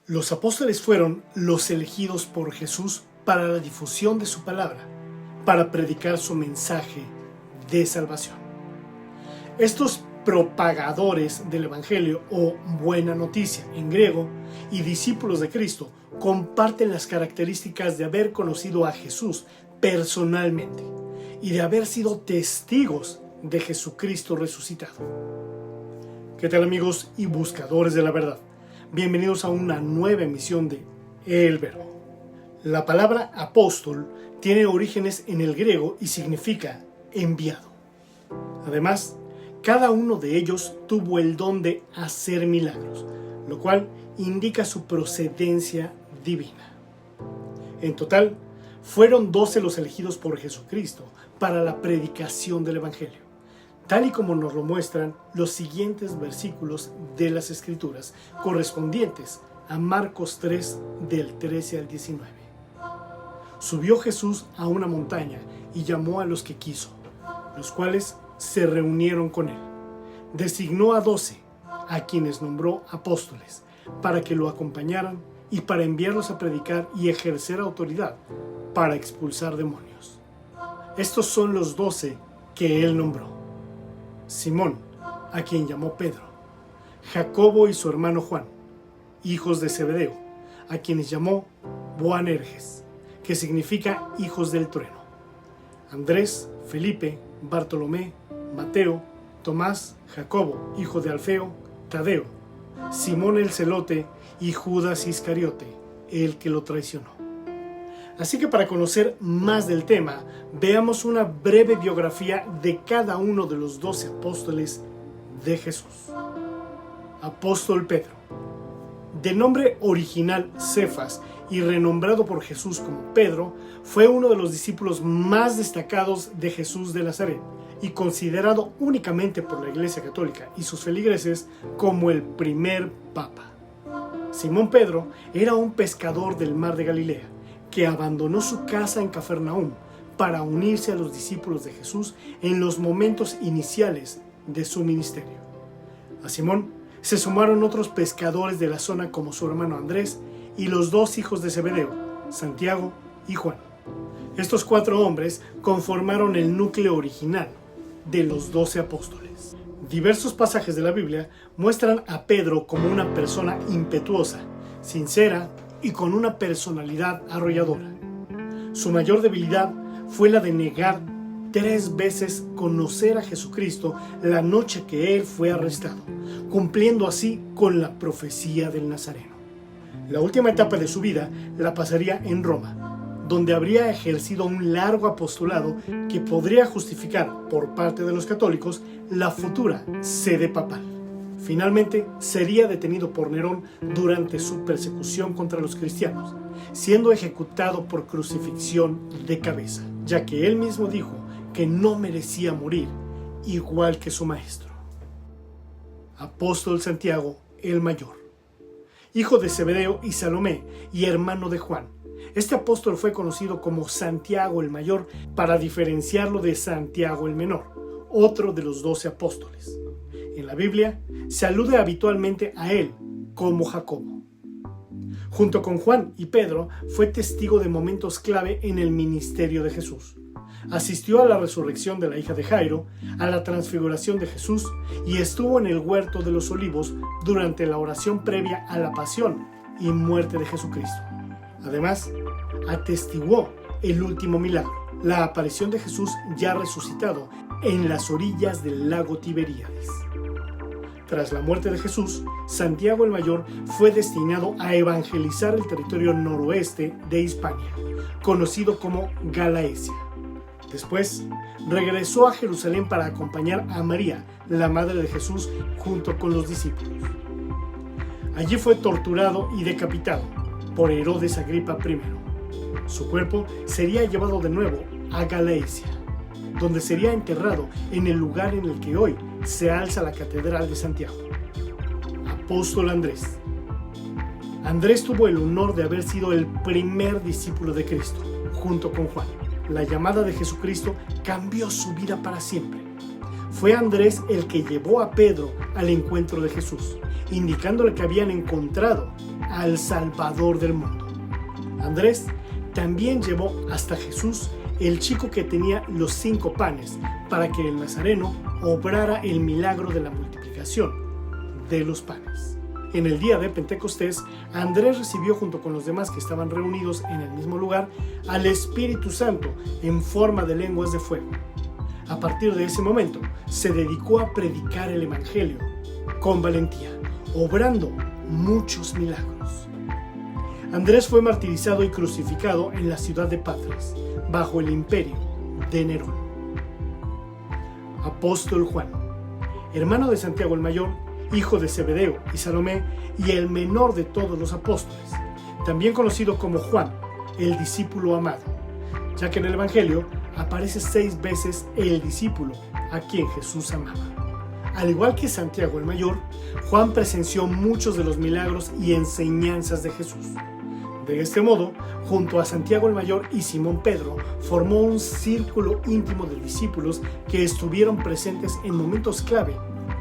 Los apóstoles fueron los elegidos por Jesús para la difusión de su palabra, para predicar su mensaje de salvación. Estos propagadores del Evangelio o buena noticia en griego y discípulos de Cristo comparten las características de haber conocido a Jesús personalmente y de haber sido testigos de Jesucristo resucitado. ¿Qué tal, amigos y buscadores de la verdad? Bienvenidos a una nueva emisión de El Verbo. La palabra apóstol tiene orígenes en el griego y significa enviado. Además, cada uno de ellos tuvo el don de hacer milagros, lo cual indica su procedencia divina. En total, fueron 12 los elegidos por Jesucristo para la predicación del Evangelio, tal y como nos lo muestran los siguientes versículos de las Escrituras, correspondientes a Marcos 3, del 13 al 19. Subió Jesús a una montaña y llamó a los que quiso, los cuales se reunieron con él. Designó a 12, a quienes nombró apóstoles, para que lo acompañaran y para enviarlos a predicar y ejercer autoridad para expulsar demonios. Estos son los 12 que él nombró: Simón, a quien llamó Pedro; Jacobo y su hermano Juan, hijos de Zebedeo, a quienes llamó Boanerges, que significa hijos del trueno; Andrés, Felipe, Bartolomé, Mateo, Tomás, Jacobo, hijo de Alfeo, Tadeo, Simón el celote y Judas Iscariote, el que lo traicionó. Así que para conocer más del tema, veamos una breve biografía de cada uno de los 12 apóstoles de Jesús. Apóstol Pedro, de nombre original Cefas y renombrado por Jesús como Pedro, fue uno de los discípulos más destacados de Jesús de Nazaret y considerado únicamente por la Iglesia Católica y sus feligreses como el primer papa. Simón Pedro era un pescador del mar de Galilea que abandonó su casa en Cafarnaúm para unirse a los discípulos de Jesús en los momentos iniciales de su ministerio. A Simón se sumaron otros pescadores de la zona como su hermano Andrés y los 2 hijos de Zebedeo, Santiago y Juan. Estos 4 hombres conformaron el núcleo original de los 12 apóstoles. Diversos pasajes de la Biblia muestran a Pedro como una persona impetuosa, sincera y con una personalidad arrolladora. Su mayor debilidad fue la de negar 3 veces conocer a Jesucristo la noche que él fue arrestado, cumpliendo así con la profecía del Nazareno. La última etapa de su vida la pasaría en Roma, donde habría ejercido un largo apostolado que podría justificar por parte de los católicos la futura sede papal. Finalmente, sería detenido por Nerón durante su persecución contra los cristianos, siendo ejecutado por crucifixión de cabeza, ya que él mismo dijo que no merecía morir igual que su maestro. Apóstol Santiago el Mayor, hijo de Zebedeo y Salomé y hermano de Juan. Este apóstol fue conocido como Santiago el Mayor para diferenciarlo de Santiago el Menor, otro de los 12 apóstoles. En la Biblia se alude habitualmente a él como Jacobo. Junto con Juan y Pedro, fue testigo de momentos clave en el ministerio de Jesús. Asistió a la resurrección de la hija de Jairo, a la transfiguración de Jesús y estuvo en el huerto de los Olivos durante la oración previa a la pasión y muerte de Jesucristo. Además, atestiguó el último milagro, la aparición de Jesús ya resucitado en las orillas del lago Tiberíades. Tras la muerte de Jesús, Santiago el Mayor fue destinado a evangelizar el territorio noroeste de Hispania, conocido como Galaecia. Después, regresó a Jerusalén para acompañar a María, la madre de Jesús, junto con los discípulos. Allí fue torturado y decapitado por Herodes Agripa I. Su cuerpo sería llevado de nuevo a Galaecia, donde sería enterrado en el lugar en el que hoy se alza la Catedral de Santiago. Apóstol Andrés. Andrés tuvo el honor de haber sido el primer discípulo de Cristo, junto con Juan. La llamada de Jesucristo cambió su vida para siempre. Fue Andrés el que llevó a Pedro al encuentro de Jesús, indicándole que habían encontrado al Salvador del mundo. Andrés también llevó hasta Jesús el chico que tenía los 5 panes para que el nazareno obrara el milagro de la multiplicación de los panes. En el día de Pentecostés, Andrés recibió junto con los demás que estaban reunidos en el mismo lugar al Espíritu Santo en forma de lenguas de fuego. A partir de ese momento, se dedicó a predicar el Evangelio con valentía, obrando muchos milagros. Andrés fue martirizado y crucificado en la ciudad de Patras, bajo el imperio de Nerón. Apóstol Juan, hermano de Santiago el Mayor, hijo de Zebedeo y Salomé, y el menor de todos los apóstoles, también conocido como Juan, el discípulo amado, ya que en el Evangelio aparece 6 veces el discípulo a quien Jesús amaba. Al igual que Santiago el Mayor, Juan presenció muchos de los milagros y enseñanzas de Jesús. De este modo, junto a Santiago el Mayor y Simón Pedro, formó un círculo íntimo de discípulos que estuvieron presentes en momentos clave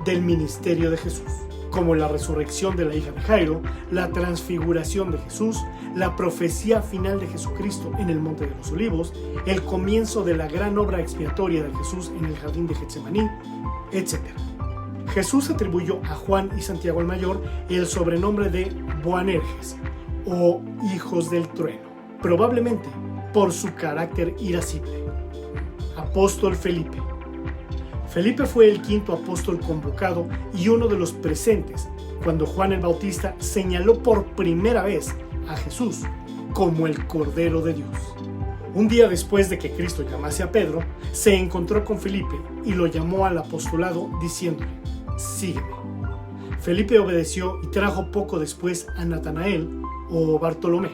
del ministerio de Jesús, como la resurrección de la hija de Jairo, la transfiguración de Jesús, la profecía final de Jesucristo en el Monte de los Olivos, el comienzo de la gran obra expiatoria de Jesús en el jardín de Getsemaní, etc. Jesús atribuyó a Juan y Santiago el Mayor el sobrenombre de Boanerges, o hijos del trueno, probablemente por su carácter irascible. Apóstol Felipe. Felipe fue el 5º apóstol convocado y uno de los presentes cuando Juan el Bautista señaló por primera vez a Jesús como el Cordero de Dios. Un día después de que Cristo llamase a Pedro, se encontró con Felipe y lo llamó al apostolado diciéndole: sígueme. Felipe obedeció y trajo poco después a Natanael o Bartolomé.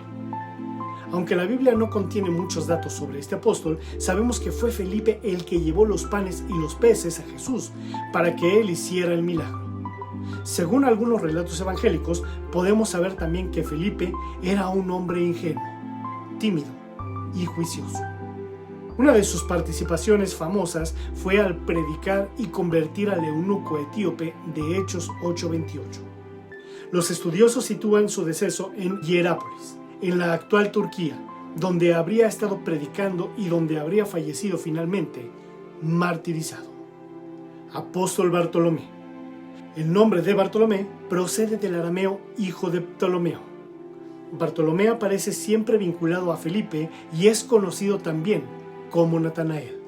Aunque la Biblia no contiene muchos datos sobre este apóstol, sabemos que fue Felipe el que llevó los panes y los peces a Jesús para que él hiciera el milagro. Según algunos relatos evangélicos, podemos saber también que Felipe era un hombre ingenuo, tímido y juicioso. Una de sus participaciones famosas fue al predicar y convertir al eunuco etíope de Hechos 8:28. Los estudiosos sitúan su deceso en Hierápolis, en la actual Turquía, donde habría estado predicando y donde habría fallecido finalmente, martirizado. Apóstol Bartolomé. El nombre de Bartolomé procede del arameo hijo de Ptolomeo. Bartolomé aparece siempre vinculado a Felipe y es conocido también como Natanael.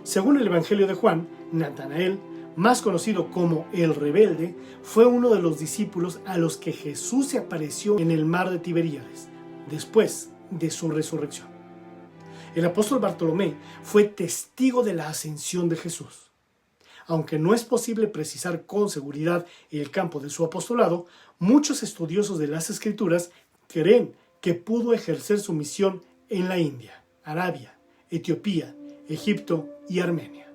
Según el Evangelio de Juan, Natanael, más conocido como el rebelde, fue uno de los discípulos a los que Jesús se apareció en el mar de Tiberíades, después de su resurrección. El apóstol Bartolomé fue testigo de la ascensión de Jesús. Aunque no es posible precisar con seguridad el campo de su apostolado, muchos estudiosos de las Escrituras creen que pudo ejercer su misión en la India, Arabia, Etiopía, Egipto y Armenia.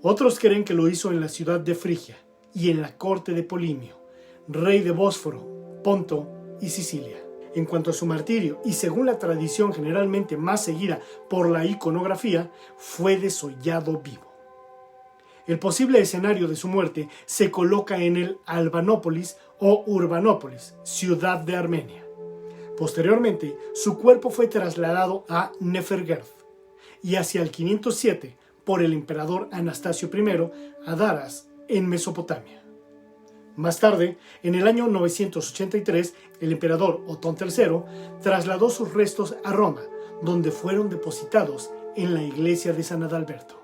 Otros creen que lo hizo en la ciudad de Frigia y en la corte de Polimio, rey de Bósforo, Ponto y Sicilia. En cuanto a su martirio, y según la tradición generalmente más seguida por la iconografía, fue desollado vivo. El posible escenario de su muerte se coloca en el Albanópolis o Urbanópolis, ciudad de Armenia. Posteriormente, su cuerpo fue trasladado a Nefergerth y hacia el 507 por el emperador Anastasio I a Daras, en Mesopotamia. Más tarde, en el año 983, el emperador Otón III trasladó sus restos a Roma, donde fueron depositados en la iglesia de San Adalberto.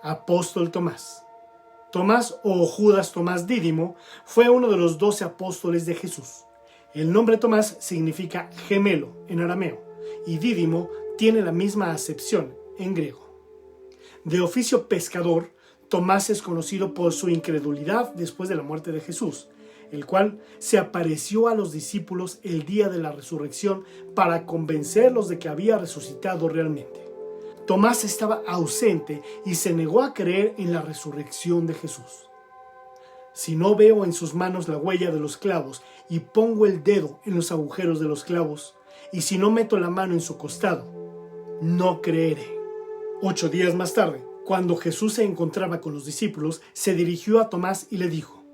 Apóstol Tomás. Tomás o Judas Tomás Dídimo fue uno de los 12 apóstoles de Jesús. El nombre Tomás significa gemelo en arameo y Dídimo tiene la misma acepción en griego. De oficio pescador, Tomás es conocido por su incredulidad después de la muerte de Jesús, el cual se apareció a los discípulos el día de la resurrección para convencerlos de que había resucitado realmente. Tomás estaba ausente y se negó a creer en la resurrección de Jesús. Si no veo en sus manos la huella de los clavos y pongo el dedo en los agujeros de los clavos, y si no meto la mano en su costado, no creeré. 8 días más tarde, cuando Jesús se encontraba con los discípulos, se dirigió a Tomás y le dijo: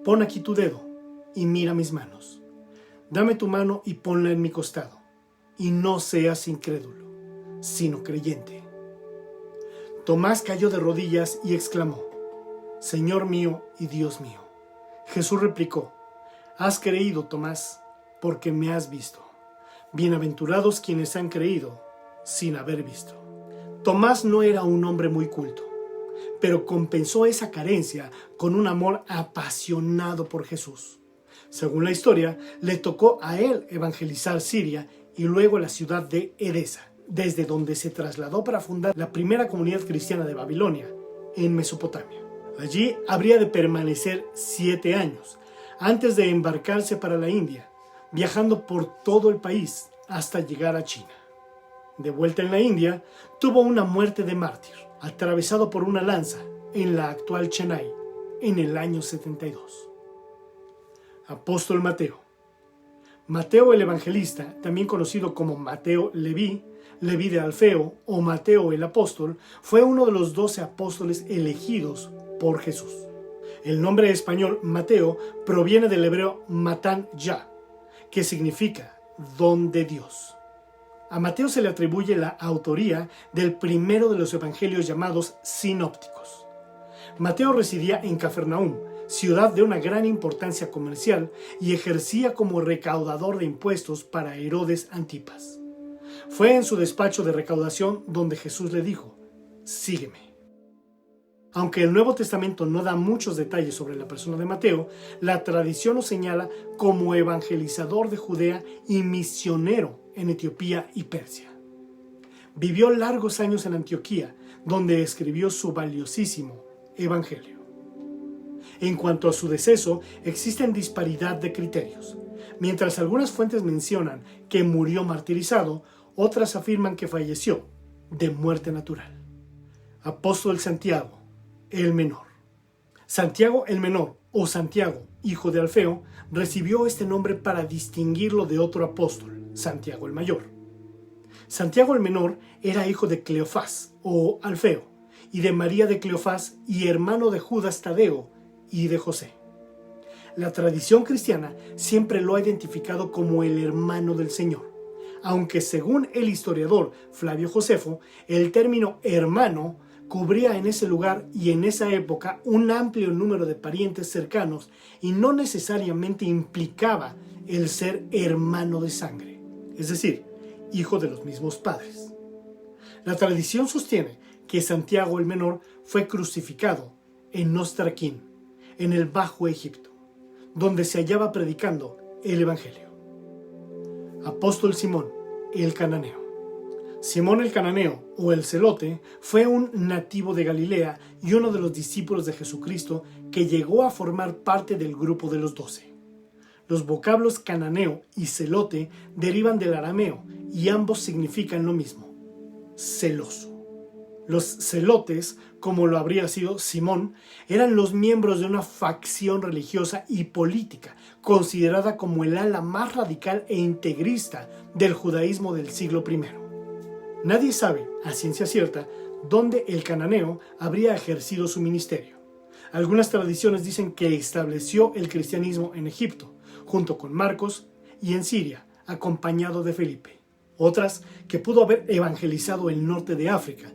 Pon aquí tu dedo y mira mis manos. Dame tu mano y ponla en mi costado, y no seas incrédulo, sino creyente. Tomás cayó de rodillas y exclamó: Señor mío y Dios mío. Jesús replicó: Has creído, Tomás, porque me has visto. Bienaventurados quienes han creído sin haber visto. Tomás no era un hombre muy culto, pero compensó esa carencia con un amor apasionado por Jesús. Según la historia, le tocó a él evangelizar Siria y luego la ciudad de Edesa, desde donde se trasladó para fundar la primera comunidad cristiana de Babilonia, en Mesopotamia. Allí habría de permanecer 7 años, antes de embarcarse para la India, viajando por todo el país hasta llegar a China. De vuelta en la India, tuvo una muerte de mártir, atravesado por una lanza en la actual Chennai, en el año 72. Apóstol Mateo. Mateo el Evangelista, también conocido como Mateo Leví, Leví de Alfeo o Mateo el Apóstol, fue uno de los 12 apóstoles elegidos por Jesús. El nombre español Mateo proviene del hebreo Matán Yah, que significa don de Dios. A Mateo se le atribuye la autoría del primero de los evangelios llamados sinópticos. Mateo residía en Cafarnaúm, ciudad de una gran importancia comercial, y ejercía como recaudador de impuestos para Herodes Antipas. Fue en su despacho de recaudación donde Jesús le dijo: Sígueme. Aunque el Nuevo Testamento no da muchos detalles sobre la persona de Mateo, la tradición lo señala como evangelizador de Judea y misionero en Etiopía y Persia. Vivió largos años en Antioquía, donde escribió su valiosísimo Evangelio. En cuanto a su deceso, existen disparidad de criterios. Mientras algunas fuentes mencionan que murió martirizado, otras afirman que falleció de muerte natural. Apóstol Santiago el Menor. Santiago el Menor, o Santiago, hijo de Alfeo, recibió este nombre para distinguirlo de otro apóstol, Santiago el Mayor. Santiago el Menor era hijo de Cleofás, o Alfeo, y de María de Cleofás, y hermano de Judas Tadeo y de José. La tradición cristiana siempre lo ha identificado como el hermano del Señor, aunque según el historiador Flavio Josefo, el término hermano cubría en ese lugar y en esa época un amplio número de parientes cercanos y no necesariamente implicaba el ser hermano de sangre, es decir, hijo de los mismos padres. La tradición sostiene que Santiago el Menor fue crucificado en Nostraquín, en el Bajo Egipto, donde se hallaba predicando el Evangelio. Apóstol Simón el Cananeo. Simón el Cananeo, o el Celote, fue un nativo de Galilea y uno de los discípulos de Jesucristo que llegó a formar parte del grupo de los 12. Los vocablos cananeo y celote derivan del arameo y ambos significan lo mismo: celoso. Los celotes, como lo habría sido Simón, eran los miembros de una facción religiosa y política, considerada como el ala más radical e integrista del judaísmo del siglo I. Nadie sabe, a ciencia cierta, dónde el cananeo habría ejercido su ministerio. Algunas tradiciones dicen que estableció el cristianismo en Egipto, junto con Marcos, y en Siria, acompañado de Felipe. Otras, que pudo haber evangelizado el norte de África,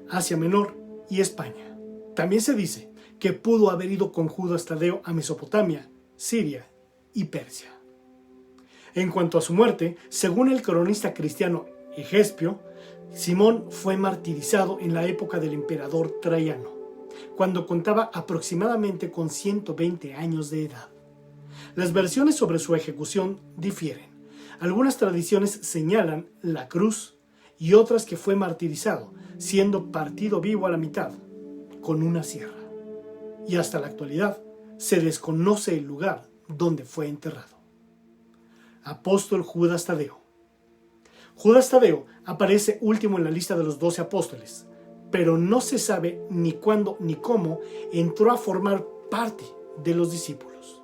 Asia Menor y España. También se dice que pudo haber ido con Judas Tadeo a Mesopotamia, Siria y Persia. En cuanto a su muerte, según el cronista cristiano Egespio, Simón fue martirizado en la época del emperador Traiano, cuando contaba aproximadamente con 120 años de edad. Las versiones sobre su ejecución difieren. Algunas tradiciones señalan la cruz y otras que fue martirizado, siendo partido vivo a la mitad, con una sierra. Y hasta la actualidad se desconoce el lugar donde fue enterrado. Apóstol Judas Tadeo. Judas Tadeo aparece último en la lista de los 12 apóstoles, pero no se sabe ni cuándo ni cómo entró a formar parte de los discípulos.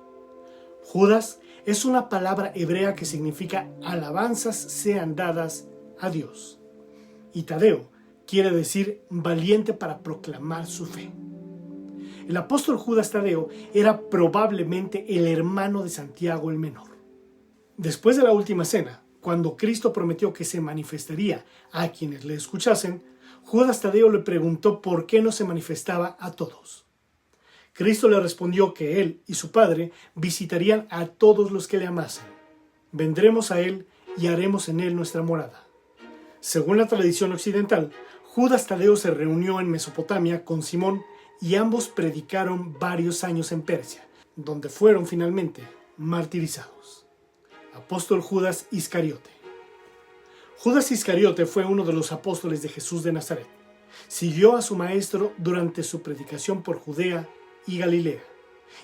Judas es una palabra hebrea que significa alabanzas sean dadas a Dios, y Tadeo quiere decir valiente para proclamar su fe. El apóstol Judas Tadeo era probablemente el hermano de Santiago el menor. Después de la última cena, cuando Cristo prometió que se manifestaría a quienes le escuchasen, Judas Tadeo le preguntó por qué no se manifestaba a todos. Cristo le respondió que él y su Padre visitarían a todos los que le amasen. Vendremos a él y haremos en él nuestra morada. Según la tradición occidental, Judas Tadeo se reunió en Mesopotamia con Simón y ambos predicaron varios años en Persia, donde fueron finalmente martirizados. Apóstol Judas Iscariote. Judas Iscariote fue uno de los apóstoles de Jesús de Nazaret. Siguió a su maestro durante su predicación por Judea y Galilea,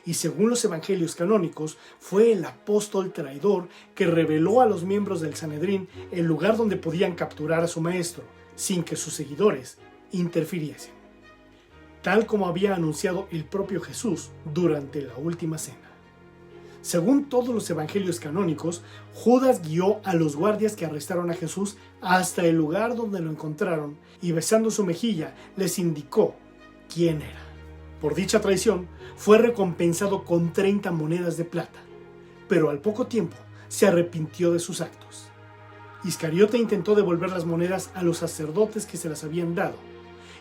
y según los evangelios canónicos, fue el apóstol traidor que reveló a los miembros del Sanedrín el lugar donde podían capturar a su maestro, sin que sus seguidores interfiriesen, tal como había anunciado el propio Jesús durante la última cena. Según todos los evangelios canónicos, Judas guió a los guardias que arrestaron a Jesús hasta el lugar donde lo encontraron y besando su mejilla les indicó quién era. Por dicha traición, fue recompensado con 30 monedas de plata, pero al poco tiempo se arrepintió de sus actos. Iscariote intentó devolver las monedas a los sacerdotes que se las habían dado,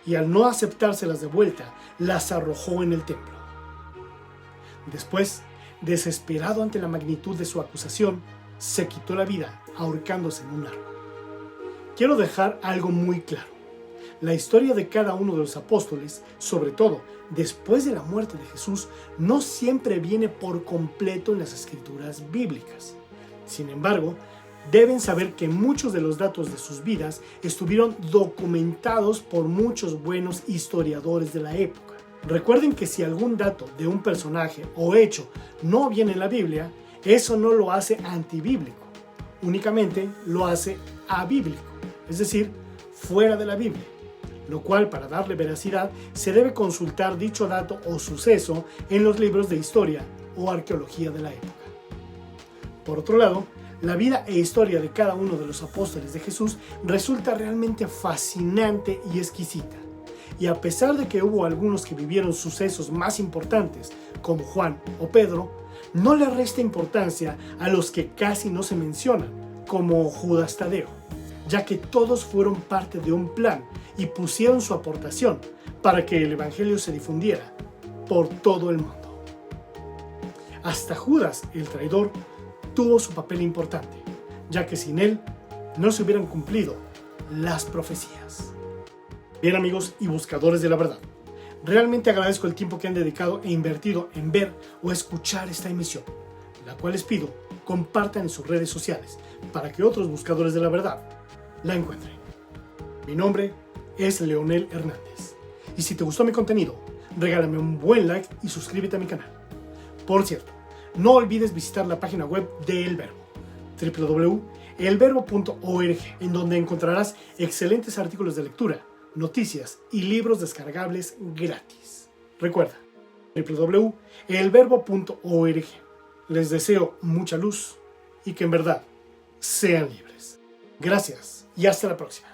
y al no aceptárselas de vuelta, las arrojó en el templo. Después, desesperado ante la magnitud de su acusación, se quitó la vida ahorcándose en un árbol. Quiero dejar algo muy claro. La historia de cada uno de los apóstoles, sobre todo después de la muerte de Jesús, no siempre viene por completo en las escrituras bíblicas. Sin embargo, deben saber que muchos de los datos de sus vidas estuvieron documentados por muchos buenos historiadores de la época. Recuerden que si algún dato de un personaje o hecho no viene en la Biblia, eso no lo hace antibíblico, únicamente lo hace abíblico, es decir, fuera de la Biblia, lo cual, para darle veracidad, se debe consultar dicho dato o suceso en los libros de historia o arqueología de la época. Por otro lado, la vida e historia de cada uno de los apóstoles de Jesús resulta realmente fascinante y exquisita. Y a pesar de que hubo algunos que vivieron sucesos más importantes, como Juan o Pedro, no le resta importancia a los que casi no se mencionan, como Judas Tadeo, ya que todos fueron parte de un plan y pusieron su aportación para que el evangelio se difundiera por todo el mundo. Hasta Judas, el traidor, tuvo su papel importante, ya que sin él no se hubieran cumplido las profecías. Bien, amigos y buscadores de la verdad, realmente agradezco el tiempo que han dedicado e invertido en ver o escuchar esta emisión, la cual les pido compartan en sus redes sociales para que otros buscadores de la verdad la encuentren. Mi nombre es Leonel Hernández, y si te gustó mi contenido, regálame un buen like y suscríbete a mi canal. Por cierto, no olvides visitar la página web de El Verbo, www.elverbo.org, en donde encontrarás excelentes artículos de lectura, noticias y libros descargables gratis. Recuerda, www.elverbo.org. Les deseo mucha luz y que en verdad sean libres. Gracias y hasta la próxima.